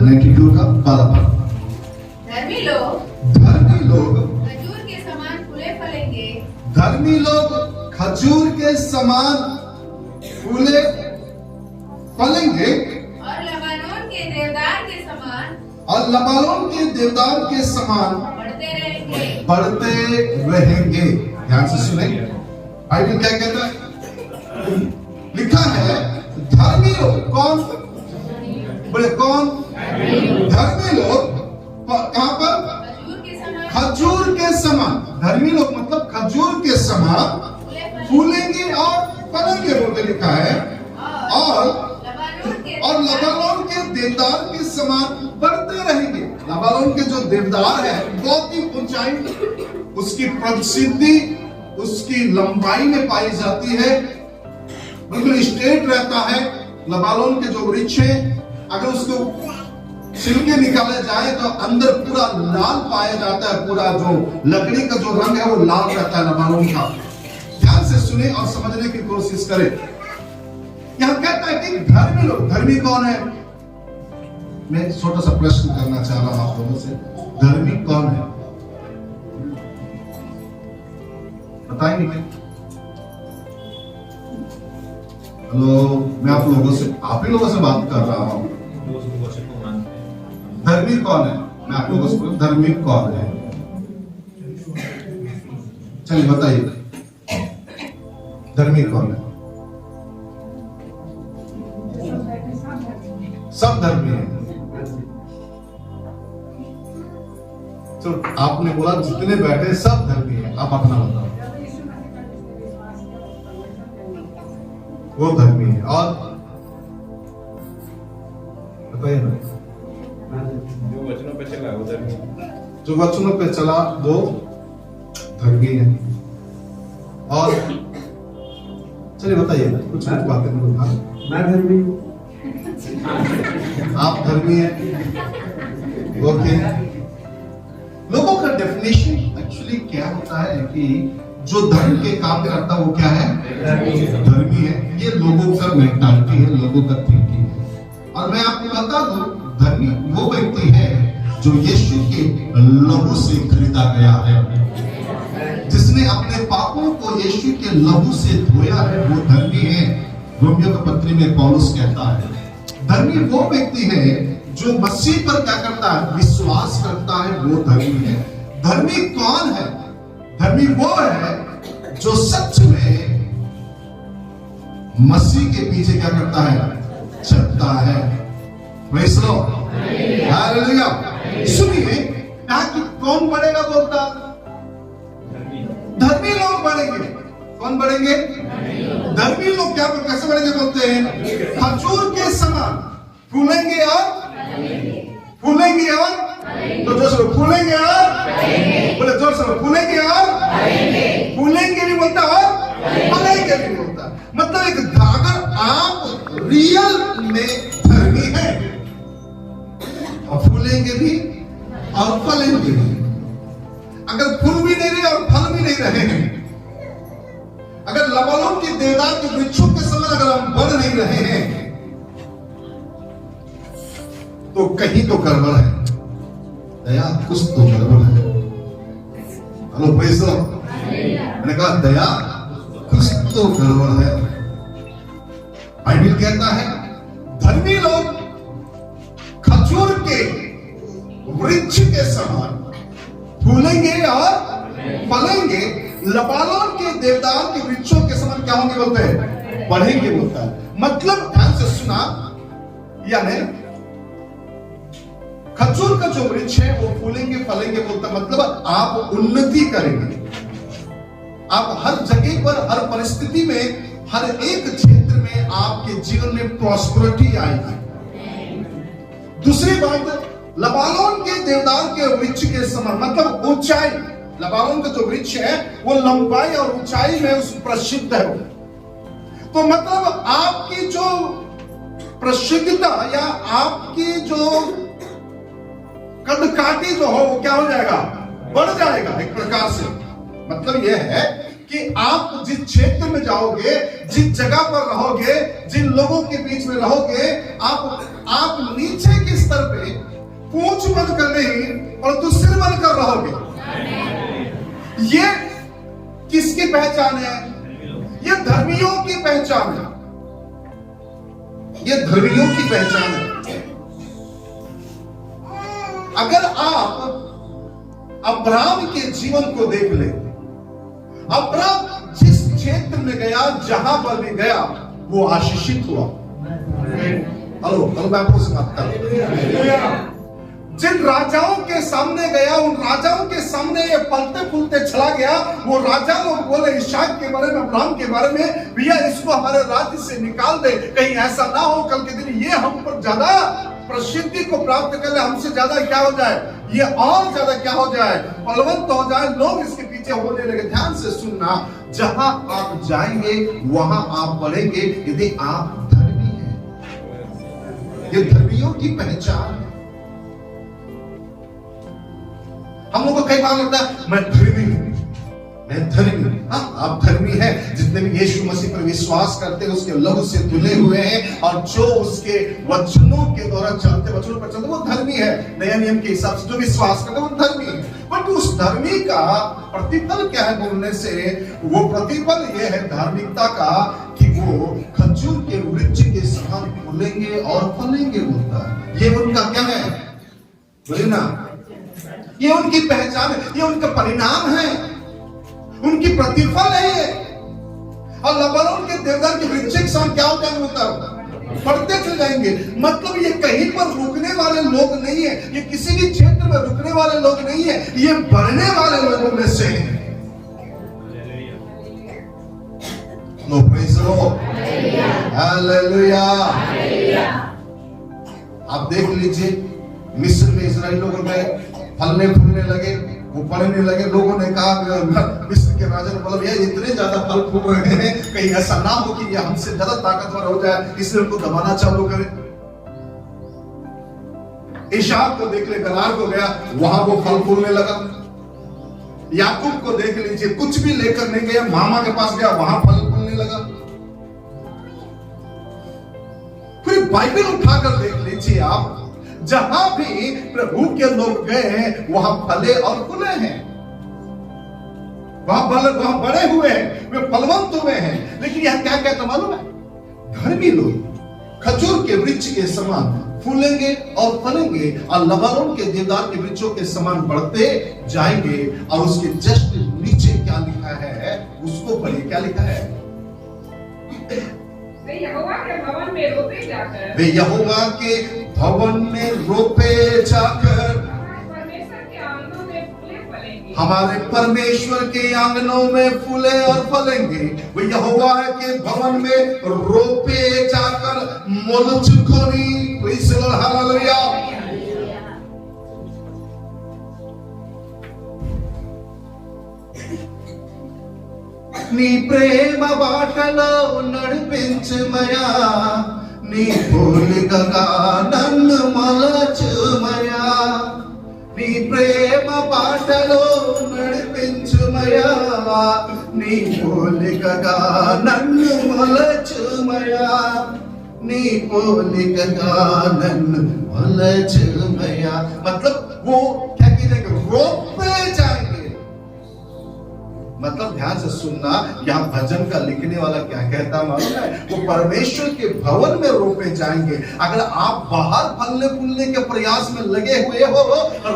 92 का 12। धर्मी लोग खजूर के समान फूले फलेंगे। धर्मी लोग खजूर के समान फूले फलेंगे और लबानोन के देवदार के समान बढ़ते रहेंगे। ध्यान से सुने, बाइबल क्या कहता है? लिखा है धर्मी लोग कौन? बोले कौन? धर्मी लोग कहां पर? खजूर के समान। धर्मी लोग मतलब खजूर के समान फूलेंगे और फलेंगे बोलते लिखा है। और लबानोन के देवदार के समान बढ़ते रहेंगे। लबानोन के जो देवदार है बहुत ही ऊंचाई, उसकी प्रसिद्धि उसकी लंबाई में पाई जाती है, बिल्कुल स्ट्रेट रहता है। लबानोन के जो वृक्ष है, अगर उसको छिलके निकाले जाए तो अंदर पूरा लाल पाया जाता है। पूरा जो लकड़ी का जो रंग है वो लाल रहता है लबानोन का। ध्यान से सुने और समझने की कोशिश करें। यहां कहता है कि धर्मी लोग, धर्मी कौन है? मैं छोटा सा प्रश्न करना चाह रहा हूं आप लोगों से, धर्मी कौन है? बताएंगे क्या? हेलो, मैं आप ही लोगों से बात कर रहा हूं। धर्मी कौन है? मैं आप लोगों से पूछूं, धर्मी कौन है? चलिए बताइए, धर्मी कौन है? सब धर्मी है। तो आपने बोला जितने बैठे सब धर्मी है। आप अपना बताओ। वो धर्मी है। और बताइए ना, जो वचनों पे चला वो धर्मी, जो वचनों पे चला वो धर्मी है। और चलिए बताइए कुछ बातें। मैं धर्मी, आप धर्मी हैं। ओके, लोगों का डेफिनेशन एक्चुअली क्या होता है कि जो धर्म के काम करता है वो क्या है? धर्मी है। ये लोगों का मेंटालिटी है, लोगों का थिंकिंग है। और मैं आपको बता दूं, धर्मी वो व्यक्ति है जो यीशु के लहू से खरीदा गया है, जिसने अपने पापों को यीशु के लहू से धोया है, वो धर्मी है। रोमियो के पत्री में पौलुस कहता है धर्मी वो व्यक्ति है जो मसीह पर क्या करता है? विश्वास करता है, वो धर्मी है। धर्मी कौन है? धर्मी वो है जो सच में मसीह के पीछे क्या करता है? चलता है। Praise the Lord, hallelujah. सुनिए, कि कौन बढ़ेगा बोलता? धर्मी लोग बढ़ेंगे। कौन बढ़ेंगे? धर्मी लोग क्या कैसे बढ़ेंगे बोलते हैं? खजूर के समान फूलेंगे और तो जोर से फूलेंगे और बोले, जोर से फूलेंगे और फूलेंगे भी बोलता और फलेंगे भी बोलता। मतलब एक अगर आप रियल में धर्मी है और फूलेंगे भी और फलेंगे भी। अगर फूल भी नहीं रहे और फल भी नहीं रहे हैं, अगर लबानोन के देवदार के वृक्षों के समान अगर हम बढ़ नहीं रहे हैं, तो कहीं तो गड़बड़ है। दया, कुछ तो गड़बड़ है। हेलो प्रेज़ द लॉर्ड, मैंने कहा दया, कुछ तो गड़बड़ है। बाइबल कहता है धर्मी लोग खजूर के वृक्ष के समान फूलेंगे और फलेंगे। लबानोन के देवदार के वृक्षों के समान क्या होंगे बोलते हैं? बढ़ेंगे बोलता है। मतलब ध्यान से सुना, यानी खजूर का जो वृक्ष है वो फूलेंगे फलेंगे बोलता है। मतलब आप उन्नति करेंगे। आप हर जगह पर, हर परिस्थिति में, हर एक क्षेत्र में आपके जीवन में प्रॉस्पेरिटी आएगी। दूसरी बात, लबानोन के देवदार के वृक्ष के समान मतलब ऊंचाई। लबानोन का जो वृक्ष है वो लंबाई और ऊंचाई में उस प्रसिद्ध है। तो मतलब आपकी जो प्रसिद्धता या आपकी जो कदकाठी जो हो वो क्या हो जाएगा? बढ़ जाएगा एक प्रकार से। मतलब यह है कि आप जिस क्षेत्र में जाओगे, जिस जगह पर रहोगे, जिन लोगों के बीच में रहोगे, आप नीचे के स्तर पे पूंछ बनकर नहीं और तो सिर बनकर रहोगे। ये किसकी पहचान है? ये धर्मियों की पहचान है। ये धर्मियों की पहचान है। अगर आप अब्राहम के जीवन को देख ले, अब्राहम जिस क्षेत्र में गया, जहां पर भी गया, वो आशीषित हुआ। हेलो मैं आपको बात कर रहा हूं। जिन राजाओं के सामने गया, उन राजाओं के सामने ये पलते फूलते चला गया। वो राजा लोग बोले इसहाक के बारे में, अब्राहम के बारे में, भैया इसको हमारे राज्य से निकाल दे, कहीं ऐसा ना हो कल के दिन ये हम पर ज्यादा प्रसिद्धि को प्राप्त कर ले, हमसे ज्यादा क्या हो जाए, ये और ज्यादा क्या हो जाए, बलवंत हो जाए, लोग इसके पीछे होने लगे। ध्यान से सुनना, जहां आप जाएंगे वहां आप बढ़ेंगे, यदि आप धर्मी हैं। ये धर्मियों की पहचान है। हम लोगों को कई बार लगता है मैं धर्मी हूं, मैं धर्मी हूं। हाँ, आप धर्मी हैं। जितने भी यीशु मसीह पर विश्वास करते हैं, उसके लहू से धुले हुए हैं और जो उसके वचनों के द्वारा चलते, वचनों पर चलते, वो धर्मी है। नया नियम के हिसाब से जो विश्वास करते हैं वो धर्मी है। बट उस धर्मी का प्रतिफल क्या है बोलने से? वो प्रतिफल ये है धार्मिकता का कि वो खजूर के वृक्ष के समान फूलेंगे और फलेंगे बोलता है। ये उनका क्या है? बोले ना, ये उनकी पहचान है, ये उनका परिणाम है, उनकी प्रतिफल है ये। और लबानोन के देवदार के वृक्ष के साथ क्या होता है? बढ़ते चले जाएंगे। मतलब ये कहीं पर रुकने वाले लोग नहीं है, ये किसी भी क्षेत्र में रुकने वाले लोग नहीं है, ये बढ़ने वाले लोगों में से है। लो प्रेज़ द लॉर्ड, हालेलुया। आप देख लीजिए, मिस्र में इजराइल लोग गए, फलने फूलने लगे, वो बढ़ने लगे। लोगों ने कहा, मिस्र के राजा ने बोला, भैया इतने ज्यादा फल फूल रहे हैं, कहीं ऐसा ना हो कि ये हमसे ज्यादा ताकतवर हो जाए, इसलिए उनको दबाना चालू करें। इसहाक को देख ले, गरार को गया, वहां वो फल फूलने लगा। याकूब को देख लीजिए, कुछ भी लेकर नहीं गया, मामा के पास गया, वहां फल फूलने लगा। फिर बाइबल उठाकर देख लीजिए आप, जहां भी प्रभु के लोग गए हैं वहां फले और फूले हैं, वहां बड़े हुए हैं, वे फलवंत हुए हैं। लेकिन यह क्या कहता मालूम है? धर्मी लोग खजूर के वृक्ष के समान फूलेंगे और फलेंगे, और लबानोन के देवदार के वृक्षों के समान बढ़ते जाएंगे। और उसके जस्ट नीचे क्या लिखा है, उसको पढ़िए, क्या लिखा है? वे यहोवा के भवन में रोपे जाकर, वे यहोवा के भवन में रोपे जाकर हमारे परमेश्वर के आंगनों में फूले और फलेंगे। वे यहोवा के भवन में रोपे जाकर मोलचुकोनी, प्रेज़ द लॉर्ड, हालेलुया। నీ ప్రేమ బాటలో నడిపించుమయా, నీ పోలికగా నన్ను మలచుమయా, నీ ప్రేమ బాటలో నడిపించుమయా, నీ పోలికగా నన్ను మలచుమయా, నీ పోలికగా నన్ను మలచుమయా। मतलब वो क्या कीजिएगा? रोपे जाएंगे। मतलब ध्यान से सुनना, यहाँ भजन का लिखने वाला क्या कहता मालूम है? वो परमेश्वर के भवन में रोपे जाएंगे। अगर आप बाहर फलने फूलने के प्रयास में लगे हुए हो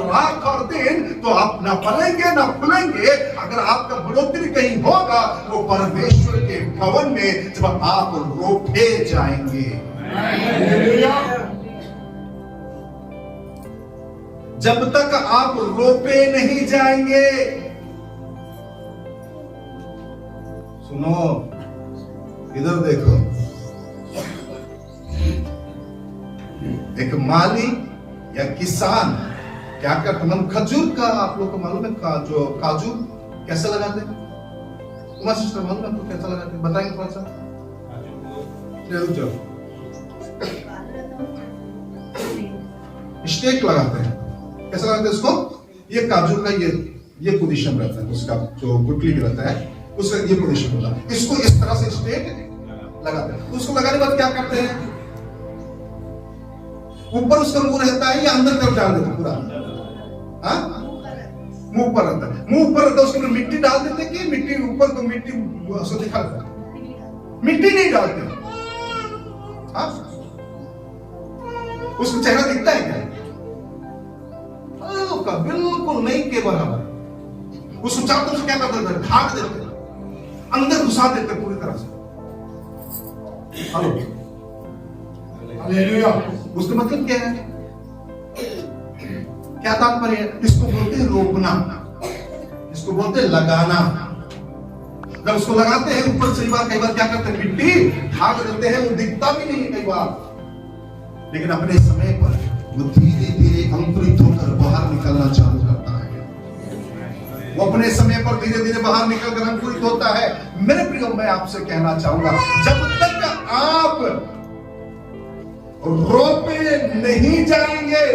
रात और दिन, तो आप ना फलेंगे ना फूलेंगे। अगर आपका बढ़ोतरी कहीं होगा, वो परमेश्वर के भवन में जब आप रोपे जाएंगे। जब तक आप रोपे नहीं जाएंगे, सुनो, इधर देखो, एक माली या किसान क्या करते हैं? खजूर का आप लोग को मालूम है? जो काजू कैसे लगाते हैं? तुम्हारा सिस्टर मालूम है आपको कैसा लगाते हैं? बताएंगे थोड़ा सा। स्टेक लगाते हैं। कैसा लगाते हैं इसको? ये काजू का ये पोजीशन रहता है, उसका जो गुटली भी रहता है उसका ये पोजीशन होता है। इसको इस तरह से स्टेक लगाते हैं। उसको लगाने के बाद क्या करते हैं? ऊपर उसका मुंह रहता है या अंदर तरफ डाल देते पूरा? हाँ, मुंह पर रहता है। मुंह पर रहता है, उसके ऊपर मिट्टी डाल देते कि मिट्टी ऊपर को मिट्टी उसको दिखाता है? मिट्टी नहीं डालते। हाँ, उसका चेहरा दिखता है क्या? का बिल्कुल नहीं के बराबर। उसको चारों तरफ से क्या करते थे? ढाक देते, अंदर घुसा देते पूरी तरह से। Hello, hallelujah. उसका मतलब क्या है? क्या तात्पर्य है? इसको बोलते हैं रोपना, इसको बोलते हैं लगाना। जब उसको लगाते हैं ऊपर से कई बार क्या करते हैं? मिट्टी ढाक देते हैं, वो दिखता भी नहीं कई बार, लेकिन अपने समय पर वो धीरे धीरे अंकुरित होकर बाहर निकलना चालू करता है। वो अपने समय पर धीरे धीरे बाहर निकलकर अंकुरित होता है। मेरे प्रियो, मैं आपसे कहना चाहूंगा, जब तक आप रोपे नहीं जाएंगे,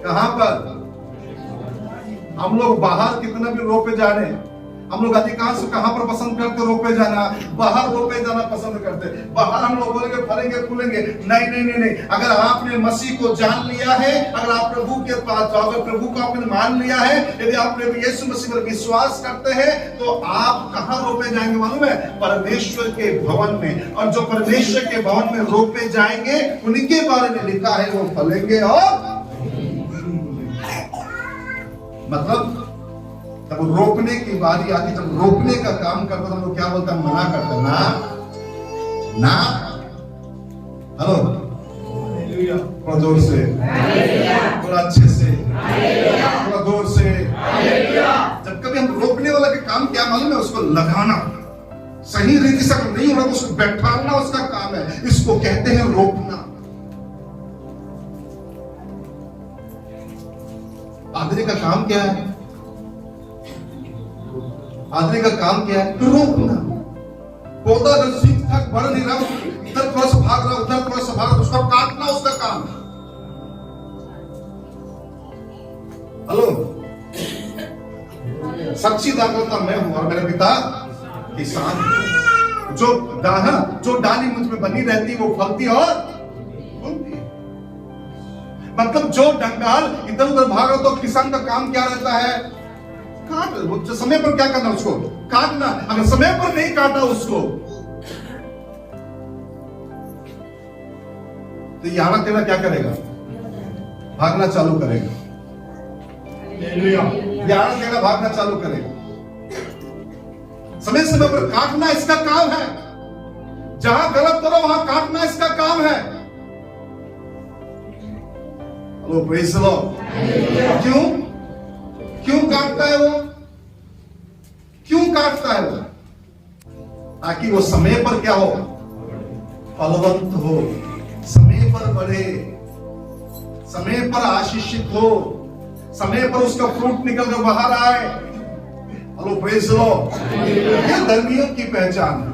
कहां पर? हम लोग बाहर कितना भी रोपे जाने, हम लोग अधिकांश कहां पर पसंद करते? रोपे जाना, बाहर रोपे जाना पसंद करते। बाहर हम लोग बोलेंगे फलेंगे फूलेंगे, नहीं नहीं नहीं नहीं। अगर आपने मसीह को जान लिया है, अगर आप प्रभु के पास, अगर प्रभु को आपने मान लिया है, यदि आप प्रभु यीशु मसीह पर विश्वास करते हैं, तो आप कहां रोपे जाएंगे मालूम है? परमेश्वर के भवन में। और जो परमेश्वर के भवन में रोपे जाएंगे, उनके बारे में लिखा है वो फलेंगे और मतलब जब रोपने की बारी आती, जब रोपने का काम करता तो हम लोग क्या बोलते हैं? मना करते हैं ना, ना। हेलो, थोड़ा जोर से, थोड़ा अच्छे से, थोड़ा जोर से। जब कभी हम रोपने वाला का काम क्या मालूम है? उसको लगाना, सही रीति से नहीं होगा तो उसको बैठाना उसका काम है। इसको कहते हैं रोपना। आदमी का काम क्या है? आदमी का काम क्या है? रोकना। पौधा अगर ठीक ठाक बढ़ नहीं रहा, इधर थोड़ा सा भाग रहा, उधर थोड़ा सा भाग रहा, उसको काटना उसका काम है। हेलो, सच्ची दाखलता मैं हूं और मेरे पिता किसान। जो डाली मुझ में बनी रहती, वो फलती और फूलती है। मतलब जो डंगाल इधर उधर भाग रहा, तो किसान का काम क्या रहता है? काट। समय पर क्या करना? उसको काटना। अगर समय पर नहीं काटा उसको, तो याना तेरा क्या करेगा? भागना चालू करेगा। याना तेरा भागना चालू करेगा। समय समय पर काटना इसका काम है। जहां गलत करो वहां काटना इसका काम है। Hello, praise the Lord. क्यों काटता है वो? क्यों काटता है वो? ताकि वो समय पर क्या हो? फलवंत हो, समय पर बढ़े, समय पर आशीषित हो, समय पर उसका फ्रूट निकल कर बाहर आए। Hello, praise the Lord. ये धर्मियों की पहचान है।